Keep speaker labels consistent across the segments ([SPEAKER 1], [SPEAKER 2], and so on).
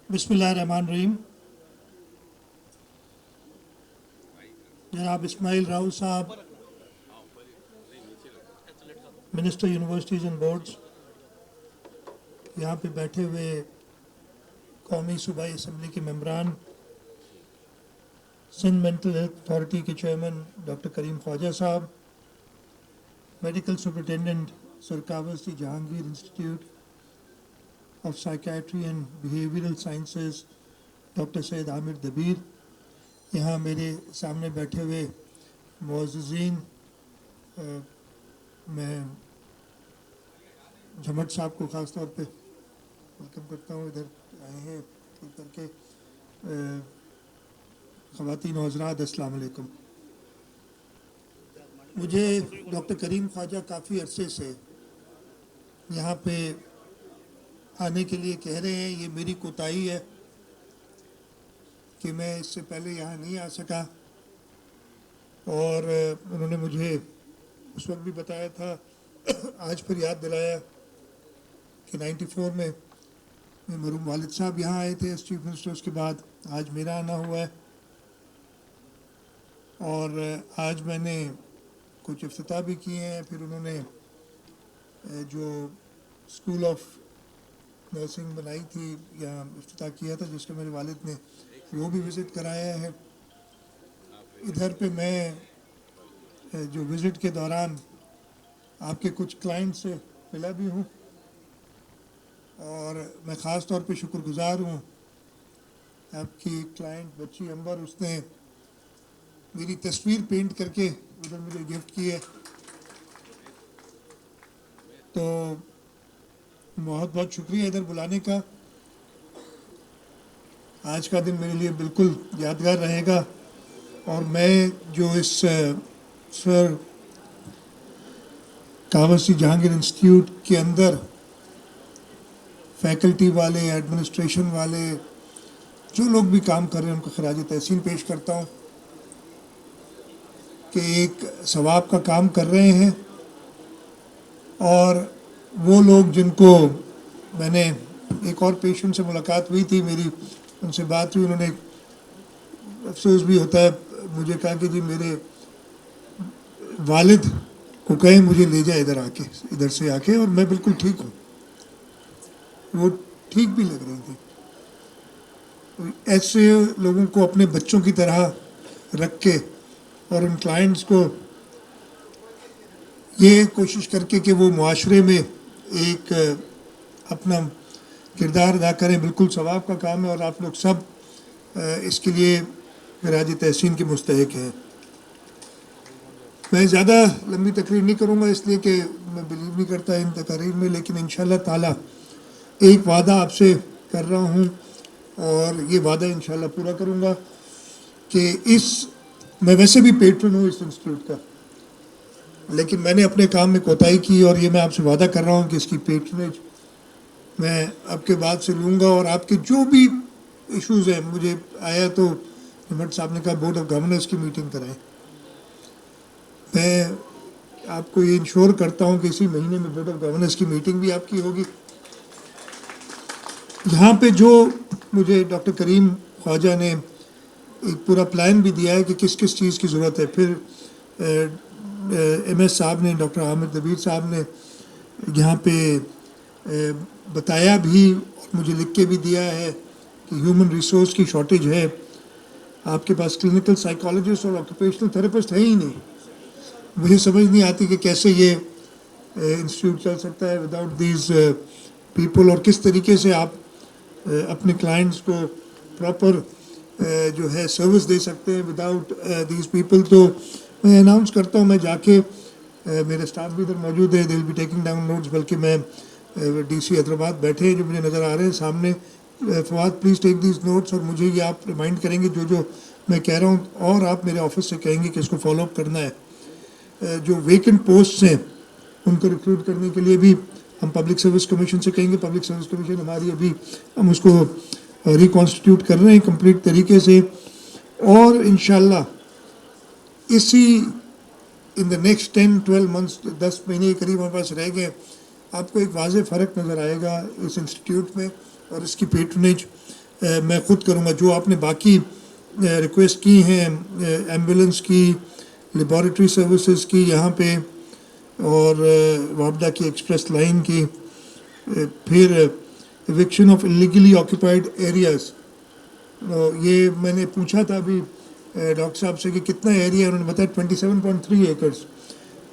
[SPEAKER 1] बिस्मिल्लाहिर्रहमानिर्रहीम। जनाब इस्माइल राव साहब, मिनिस्टर यूनिवर्सिटीज़ एंड बोर्ड्स, यहाँ पे बैठे हुए कौमी सूबाई असम्बली के मेंबरान, सिंध मेंटल हेल्थ अथॉरिटी के चेयरमैन डॉक्टर करीम ख्वाजा साहब, medical superintendent Sir Cowasjee Jehangir institute of psychiatry and behavioural sciences doctor Syed Amir Dabir, यहाँ मेरे सामने बैठे हुए मुअज़्ज़िज़ीन, मैं झमट साहब को ख़ास तौर पे वेलकम करता हूँ, इधर आए हैं ठीक करके। ख़वातीन और हज़रात, अस्सलाम वालेकुम। मुझे डॉक्टर करीम ख्वाजा काफ़ी अरसे से यहाँ पे आने के लिए कह रहे हैं। ये मेरी कोताही है कि मैं इससे पहले यहाँ नहीं आ सका, और उन्होंने मुझे उस वक्त भी बताया था, आज फिर याद दिलाया कि 94 में मरहूम वालिद साहब यहाँ आए थे एज चीफ मिनिस्टर। उसके बाद आज मेरा आना हुआ है, और आज मैंने कुछ इफ्तिताह भी किए हैं। फिर उन्होंने जो स्कूल ऑफ नर्सिंग बनाई थी यहाँ इफ्तिताह किया था, जिसका मेरे वालिद ने वो भी विज़िट कराया है। इधर पे मैं जो विज़िट के दौरान आपके कुछ क्लाइंट से मिला भी हूँ, और मैं ख़ास तौर पे शुक्रगुज़ार हूँ। आपकी क्लाइंट बच्ची अंबर, उसने मेरी तस्वीर पेंट करके उधर मुझे गिफ्ट की है, तो बहुत बहुत शुक्रिया इधर बुलाने का। आज का दिन मेरे लिए बिल्कुल यादगार रहेगा, और मैं जो इस सर कावस्ती जहांगीर इंस्टीट्यूट के अंदर फैकल्टी वाले, एडमिनिस्ट्रेशन वाले, जो लोग भी काम कर रहे हैं, उनको खराज तहसीन पेश करता हूँ कि एक सवाब का काम कर रहे हैं। और वो लोग जिनको मैंने, एक और पेशेंट से मुलाकात हुई थी मेरी, उनसे बात हुई, उन्होंने अफसोस भी होता है, मुझे कहा कि जी मेरे वालिद को कहें मुझे ले जाए इधर आके, इधर से आके, और मैं बिल्कुल ठीक हूँ। वो ठीक भी लग रही थी। ऐसे लोगों को अपने बच्चों की तरह रख के, और उन क्लाइंट्स को ये कोशिश करके कि वो मुआशरे में एक अपना किरदार अदा करें, बिल्कुल सवाब का काम है, और आप लोग सब इसके लिए खराज तहसीन के मुस्तहिक हैं। मैं ज़्यादा लंबी तकरीर नहीं करूँगा, इसलिए कि मैं बिलीव नहीं करता इन तकरीर में, लेकिन इंशाअल्लाह ताला एक वादा आपसे कर रहा हूँ, और ये वादा इंशाअल्लाह पूरा करूँगा कि मैं वैसे भी पेट्रन हूँ इस इंस्टीट्यूट का, लेकिन मैंने अपने काम में कोताही की, और ये मैं आपसे वादा कर रहा हूँ कि इसकी पेट्रनेज मैं आपके बाद से लूँगा। और आपके जो भी इश्यूज़ हैं, मुझे आया तो झमट साहब ने कहा बोर्ड ऑफ गवर्नेंस की मीटिंग कराएं। मैं आपको ये इंश्योर करता हूँ कि इसी महीने में बोर्ड ऑफ गवर्नेंस की मीटिंग भी आपकी होगी। यहाँ पे जो मुझे डॉक्टर करीम ख्वाजा ने एक पूरा प्लान भी दिया है कि किस किस चीज़ की ज़रूरत है। फिर MS साहब ने, डॉक्टर आमिर दबीर साहब ने यहाँ पे बताया भी, और मुझे लिख के भी दिया है कि ह्यूमन रिसोर्स की शॉर्टेज है। आपके पास क्लिनिकल साइकोलॉजिस्ट और ऑक्यूपेशनल थेरेपिस्ट है ही नहीं। मुझे समझ नहीं आती कि कैसे ये इंस्टीट्यूट चल सकता है विदाउट दीज पीपल, और किस तरीके से आप अपने क्लाइंट्स को प्रॉपर जो है सर्विस दे सकते हैं विदाउट दीज पीपल। तो मैं अनाउंस करता हूँ, मैं जाके मेरे स्टाफ भी इधर मौजूद है, they will be taking down notes, बल्कि मैं DC हैदराबाद बैठे हैं जो मुझे नज़र आ रहे हैं सामने। Fawad please take these notes, और मुझे ये आप रिमाइंड करेंगे जो जो मैं कह रहा हूँ, और आप मेरे ऑफिस से कहेंगे कि इसको फॉलोअप करना है। जो वेकेंट पोस्ट हैं उनको रिक्रूट करने के लिए भी हम पब्लिक सर्विस कमीशन से कहेंगे। पब्लिक सर्विस कमीशन हमारी अभी, हम उसको रिकॉन्स्टिट्यूट कर रहे हैं कंप्लीट तरीके से, और इंशाल्लाह इसी इन द नेक्स्ट 10-12 मंथ्स, 10 महीने के करीब हमारे पास रह गए, आपको एक वाज़ेह फ़र्क नज़र आएगा इस इंस्टीट्यूट में और इसकी पेट्रनेज میں خود کروں گا. جو آپ نے باقی ریکویسٹ کی ہیں ایمبولینس کی, لیبارٹری سروسز کی یہاں پہ, اور وابڈا کی ایکسپریس لائن کی, پھر eviction of illegally occupied areas, یہ میں نے پوچھا تھا ابھی ڈاکٹر صاحب سے کہ کتنا ایریا ہے. انہوں نے بتایا 27.3 ایکڑس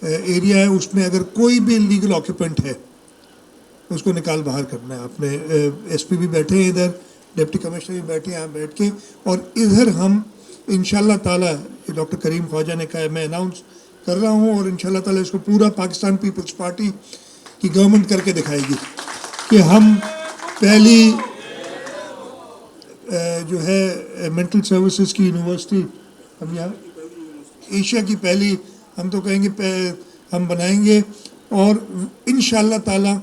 [SPEAKER 1] ایریا ہے. اس میں اگر کوئی بھی انلیگل آکوپینٹ ہے اس کو نکال باہر کرنا ہے. آپ نے ایس پی بھی بیٹھے ہیں ادھر, ڈپٹی کمشنر بھی بیٹھے ہیں یہاں بیٹھ کے, اور ادھر ہم انشاءاللہ تعالیٰ, ڈاکٹر کریم خواجہ نے کہا ہے, میں اناؤنس کر رہا ہوں, اور انشاءاللہ تعالیٰ اس کو پورا پاکستان پیپلز پارٹی کی گورنمنٹ کر کے دکھائے گی کہ ہم پہلی جو ہے مینٹل سروسز کی یونیورسٹی ہم یہاں ایشیا کی پہلی ہم تو کہیں گے ہم بنائیں گے, اور انشاءاللہ تعالیٰ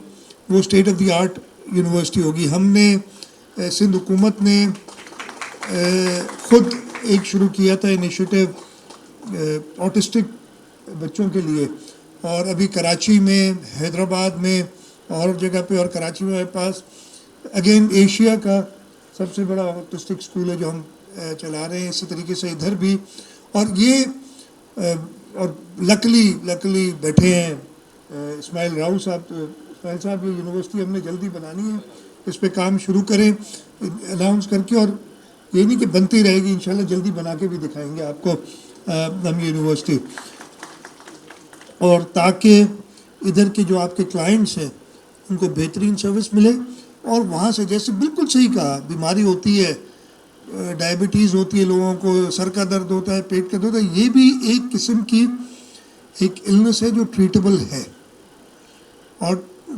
[SPEAKER 1] وہ state of the art university ہوگی. ہم نے سندھ حکومت نے خود ایک شروع کیا تھا انیشیٹو آٹسٹک بچوں کے لیے, اور ابھی کراچی میں, حیدرآباد میں اور جگہ پہ, اور کراچی میں ہمارے پاس اگین ایشیا کا سب سے بڑا آٹسٹک اسکول ہے جو ہم چلا رہے ہیں. اسی طریقے سے ادھر بھی, اور یہ اور لکلی بیٹھے ہیں اسماعیل راؤ صاحب. اسماعیل صاحب یہ یونیورسٹی ہم نے جلدی بنانی ہے, اس پہ کام شروع کریں اناؤنس کر کے, اور یہ نہیں کہ بنتی رہے گی, انشاءاللہ جلدی بنا کے بھی دکھائیں گے آپ کو ہم یونیورسٹی. اور تاکہ ادھر کے جو آپ کے کلائنٹس ہیں ان کو بہترین سروس ملے, اور وہاں سے جیسے بالکل صحیح کہا, بیماری ہوتی ہے, ڈائبٹیز ہوتی ہے لوگوں کو, سر کا درد ہوتا ہے, پیٹ کا درد ہوتا ہے, یہ بھی ایک قسم کی ایک النس ہے جو ٹریٹبل ہے, اور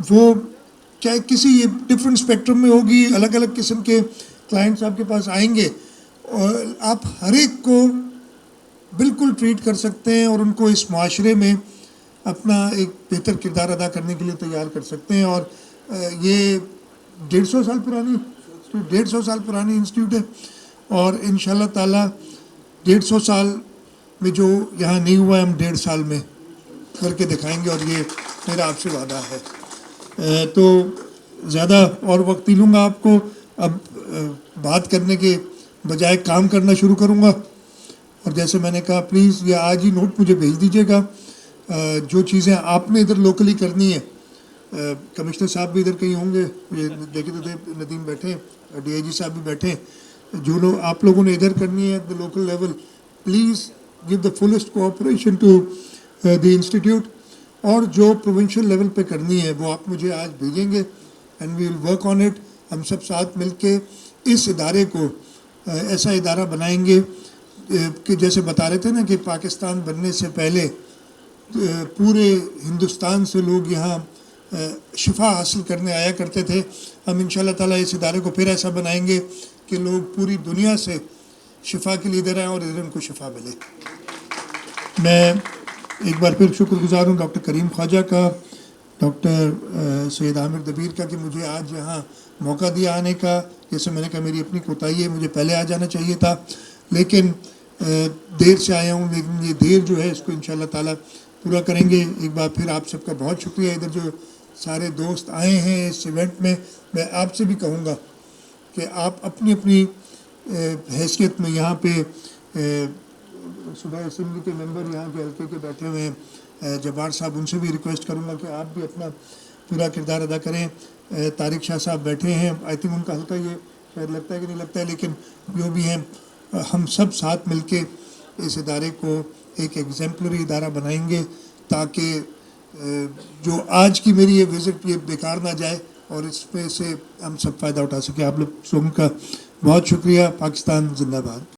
[SPEAKER 1] وہ چاہے کسی ڈفرینٹ اسپیکٹرم میں ہوگی, الگ الگ قسم کے کلائنٹس آپ کے پاس آئیں گے, اور آپ ہر ایک کو بالکل ٹریٹ کر سکتے ہیں, اور ان کو اس معاشرے میں اپنا ایک بہتر کردار ادا کرنے کے لیے تیار کر سکتے ہیں. اور یہ 150 سال پرانی انسٹیٹیوٹ ہے, اور انشاءاللہ تعالیٰ 150 سال میں جو یہاں نہیں ہوا ہے ہم 1.5 سال میں کر کے دکھائیں گے, اور یہ میرا آپ سے وعدہ ہے. تو زیادہ اور وقت نہیں لوں گا آپ کو, اب بات کرنے کے بجائے کام کرنا شروع کروں گا. اور جیسے میں نے کہا, پلیز یہ آج ہی نوٹ مجھے بھیج دیجیے گا جو چیزیں آپ نے ادھر لوکلی کرنی ہے. کمشنر صاحب بھی ادھر کہیں ہوں گے, یہ دیکھے تو ندیم بیٹھے, ڈی آئی جی صاحب بھی بیٹھے, جو لوگ آپ لوگوں نے ادھر کرنی ہے at the local level, please give the fullest cooperation to the institute. اور جو پروونشل لیول پہ کرنی ہے وہ آپ مجھے آج بھیجیں گے, and we will work on it. ہم سب ساتھ مل کے اس ادارے کو ایسا ادارہ بنائیں گے کہ جیسے بتا رہے تھے نا کہ پاکستان بننے سے پہلے پورے ہندوستان سے لوگ یہاں شفا حاصل کرنے آیا کرتے تھے. ہم انشاءاللہ تعالیٰ اس ادارے کو پھر ایسا بنائیں گے کہ لوگ پوری دنیا سے شفا کے لیے ادھر آئیں اور ادھر ان کو شفا ملے. میں ایک بار پھر شکر گزار ہوں ڈاکٹر کریم خواجہ کا, ڈاکٹر سید عامر دبیر کا, کہ مجھے آج یہاں موقع دیا آنے کا. جیسے میں نے کہا میری اپنی کوتاہی ہے, مجھے پہلے آ جانا چاہیے تھا, لیکن دیر سے آیا ہوں, لیکن یہ دیر جو ہے اس کو انشاءاللہ تعالیٰ پورا کریں گے. ایک بار پھر آپ سب کا بہت شکریہ. ادھر جو سارے دوست آئے ہیں اس ایونٹ میں آپ سے بھی کہوں گا کہ آپ اپنی اپنی حیثیت میں یہاں پہ صوبہ اسمبلی کے ممبر یہاں کے حلقے کے بیٹھے ہوئے ہیں, جبار صاحب, ان سے بھی ریکویسٹ کروں گا کہ آپ بھی اپنا پورا کردار ادا کریں. طارق شاہ صاحب بیٹھے ہیں, آئی تھنک ان کا حلقہ یہ شاید لگتا ہے کہ نہیں لگتا ہے, لیکن جو بھی ہیں ہم سب ساتھ مل کے اس ادارے کو ایک ایگزیمپلری ادارہ بنائیں گے, تاکہ جو آج کی میری یہ وزٹ یہ بیکار نہ جائے, اور اس پہ سے ہم سب فائدہ اٹھا سکیں. آپ لوگوں کا بہت شکریہ. پاکستان زندہ باد.